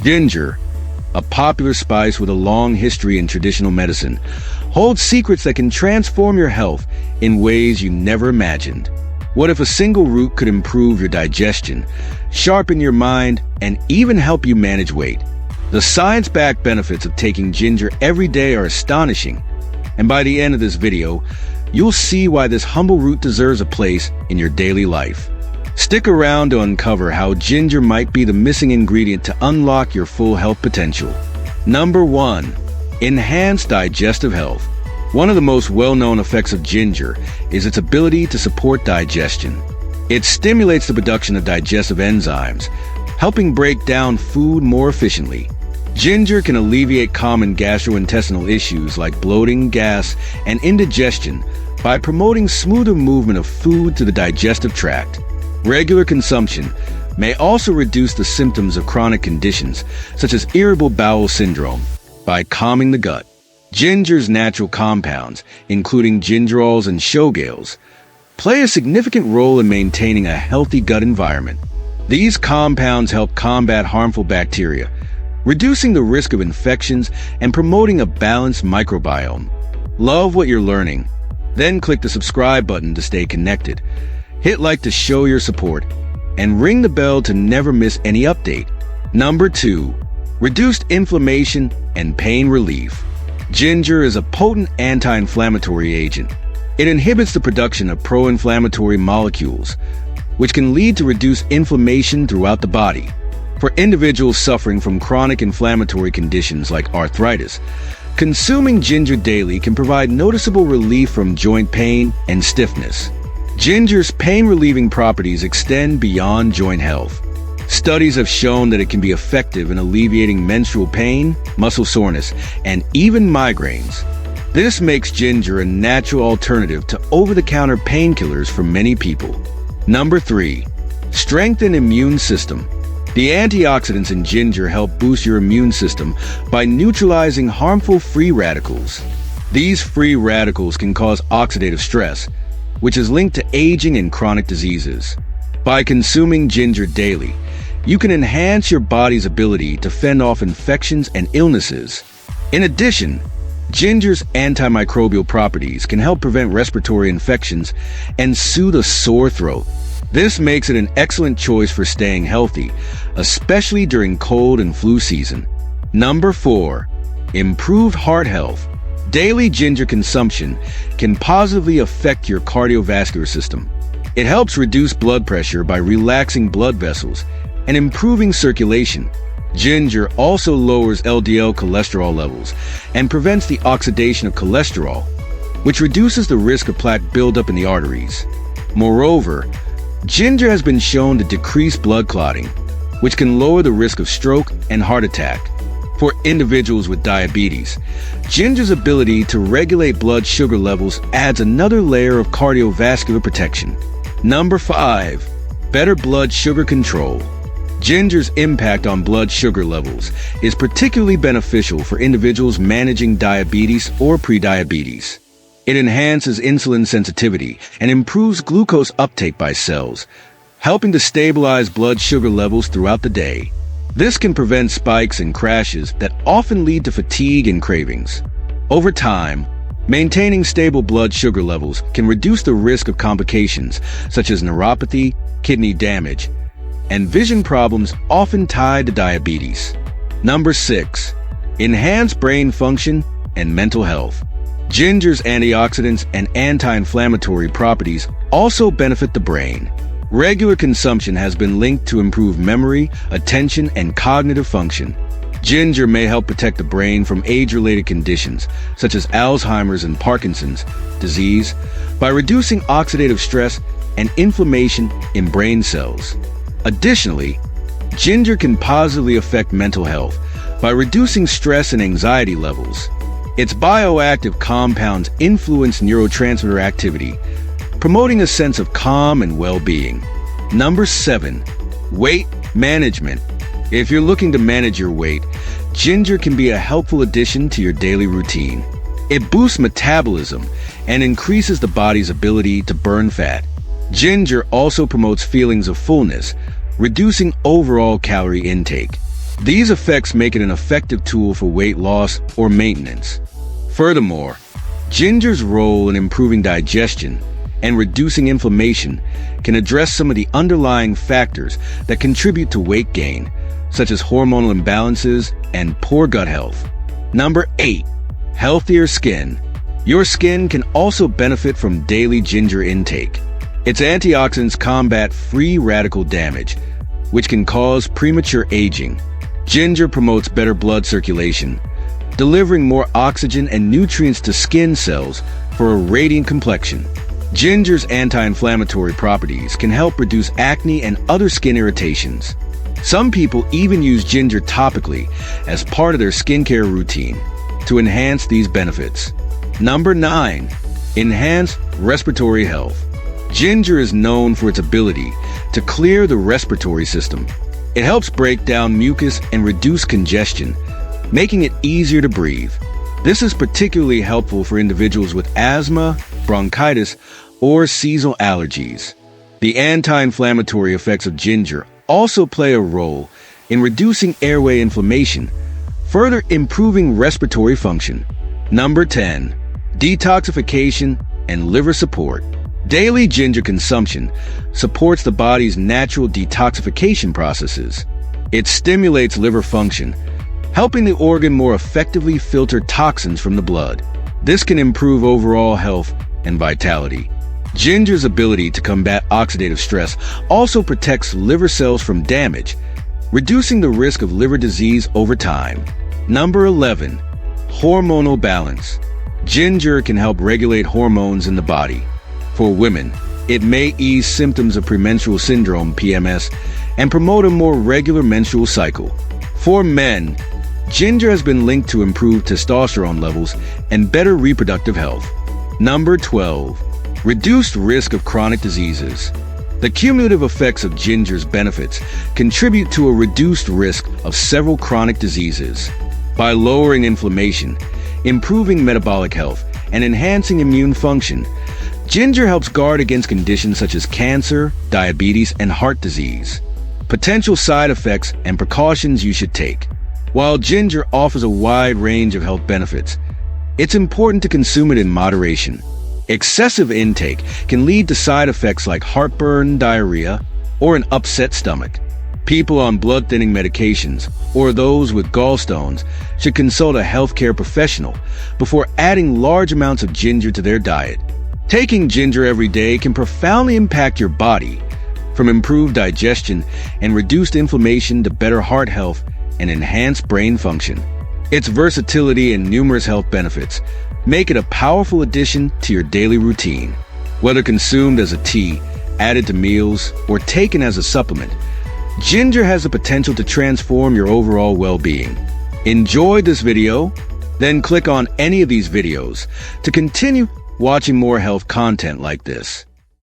Ginger, a popular spice with a long history in traditional medicine, holds secrets that can transform your health in ways you never imagined. What if a single root could improve your digestion, sharpen your mind, and even help you manage weight? The science-backed benefits of taking ginger every day are astonishing, and by the end of this video, you'll see why this humble root deserves a place in your daily life. Stick around to uncover how ginger might be the missing ingredient to unlock your full health potential. Number 1. Enhanced digestive health. One of the most well-known effects of ginger is its ability to support digestion. It stimulates the production of digestive enzymes, helping break down food more efficiently. Ginger can alleviate common gastrointestinal issues like bloating, gas, and indigestion by promoting smoother movement of food to the digestive tract. Regular consumption may also reduce the symptoms of chronic conditions, such as irritable bowel syndrome, by calming the gut. Ginger's natural compounds, including gingerols and showgales, play a significant role in maintaining a healthy gut environment. These compounds help combat harmful bacteria, reducing the risk of infections and promoting a balanced microbiome. Love what you're learning? Then click the subscribe button to stay connected. Hit like to show your support, and ring the bell to never miss any update. Number 2. Reduced inflammation and pain relief. Ginger is a potent anti-inflammatory agent. It inhibits the production of pro-inflammatory molecules, which can lead to reduced inflammation throughout the body. For individuals suffering from chronic inflammatory conditions like arthritis, consuming ginger daily can provide noticeable relief from joint pain and stiffness. Ginger's pain-relieving properties extend beyond joint health. Studies have shown that it can be effective in alleviating menstrual pain, muscle soreness, and even migraines. This makes ginger a natural alternative to over-the-counter painkillers for many people. Number 3. Strengthen immune system. The antioxidants in ginger help boost your immune system by neutralizing harmful free radicals. These free radicals can cause oxidative stress, which is linked to aging and chronic diseases. By consuming ginger daily, you can enhance your body's ability to fend off infections and illnesses. In addition, ginger's antimicrobial properties can help prevent respiratory infections and soothe a sore throat. This makes it an excellent choice for staying healthy, especially during cold and flu season. Number 4. Improved heart health. Daily ginger consumption can positively affect your cardiovascular system. It helps reduce blood pressure by relaxing blood vessels and improving circulation. Ginger also lowers LDL cholesterol levels and prevents the oxidation of cholesterol, which reduces the risk of plaque buildup in the arteries. Moreover, ginger has been shown to decrease blood clotting, which can lower the risk of stroke and heart attack. For individuals with diabetes, ginger's ability to regulate blood sugar levels adds another layer of cardiovascular protection. Number 5. Better blood sugar control. Ginger's impact on blood sugar levels is particularly beneficial for individuals managing diabetes or prediabetes. It enhances insulin sensitivity and improves glucose uptake by cells, helping to stabilize blood sugar levels throughout the day. This can prevent spikes and crashes that often lead to fatigue and cravings. Over time, maintaining stable blood sugar levels can reduce the risk of complications such as neuropathy, kidney damage, and vision problems often tied to diabetes. Number 6. Enhance brain function and mental health. Ginger's antioxidants and anti-inflammatory properties also benefit the brain. Regular consumption has been linked to improved memory, attention, and cognitive function. Ginger may help protect the brain from age-related conditions, such as Alzheimer's and Parkinson's disease, by reducing oxidative stress and inflammation in brain cells. Additionally, ginger can positively affect mental health by reducing stress and anxiety levels. Its bioactive compounds influence neurotransmitter activity, promoting a sense of calm and well-being. Number 7. Weight management. If you're looking to manage your weight, ginger can be a helpful addition to your daily routine. It boosts metabolism and increases the body's ability to burn fat. Ginger also promotes feelings of fullness, reducing overall calorie intake. These effects make it an effective tool for weight loss or maintenance. Furthermore, ginger's role in improving digestion and reducing inflammation can address some of the underlying factors that contribute to weight gain, such as hormonal imbalances and poor gut health. Number 8. Healthier skin. Your skin can also benefit from daily ginger intake. Its antioxidants combat free radical damage, which can cause premature aging. Ginger promotes better blood circulation, delivering more oxygen and nutrients to skin cells for a radiant complexion. Ginger's anti-inflammatory properties can help reduce acne and other skin irritations. Some people even use ginger topically as part of their skincare routine to enhance these benefits. Number 9. Enhance respiratory health. Ginger is known for its ability to clear the respiratory system. It helps break down mucus and reduce congestion, making it easier to breathe. This is particularly helpful for individuals with asthma, bronchitis, or seasonal allergies. The anti-inflammatory effects of ginger also play a role in reducing airway inflammation, further improving respiratory function. Number 10. Detoxification and liver support. Daily ginger consumption supports the body's natural detoxification processes. It stimulates liver function, helping the organ more effectively filter toxins from the blood. This can improve overall health and vitality. Ginger's ability to combat oxidative stress also protects liver cells from damage, reducing the risk of liver disease over time. Number 11. Hormonal balance. Ginger can help regulate hormones in the body. For women, it may ease symptoms of premenstrual syndrome, PMS, and promote a more regular menstrual cycle. For men, ginger has been linked to improved testosterone levels and better reproductive health. Number 12. Reduced risk of chronic diseases. The cumulative effects of ginger's benefits contribute to a reduced risk of several chronic diseases. By lowering inflammation, improving metabolic health, and enhancing immune function, ginger helps guard against conditions such as cancer, diabetes, and heart disease. Potential side effects and precautions you should take. While ginger offers a wide range of health benefits, it's important to consume it in moderation. Excessive intake can lead to side effects like heartburn, diarrhea, or an upset stomach. People on blood-thinning medications or those with gallstones should consult a healthcare professional before adding large amounts of ginger to their diet. Taking ginger every day can profoundly impact your body, from improved digestion and reduced inflammation to better heart health and enhanced brain function. Its versatility and numerous health benefits make it a powerful addition to your daily routine. Whether consumed as a tea, added to meals, or taken as a supplement, ginger has the potential to transform your overall well-being. Enjoy this video, then click on any of these videos to continue watching more health content like this.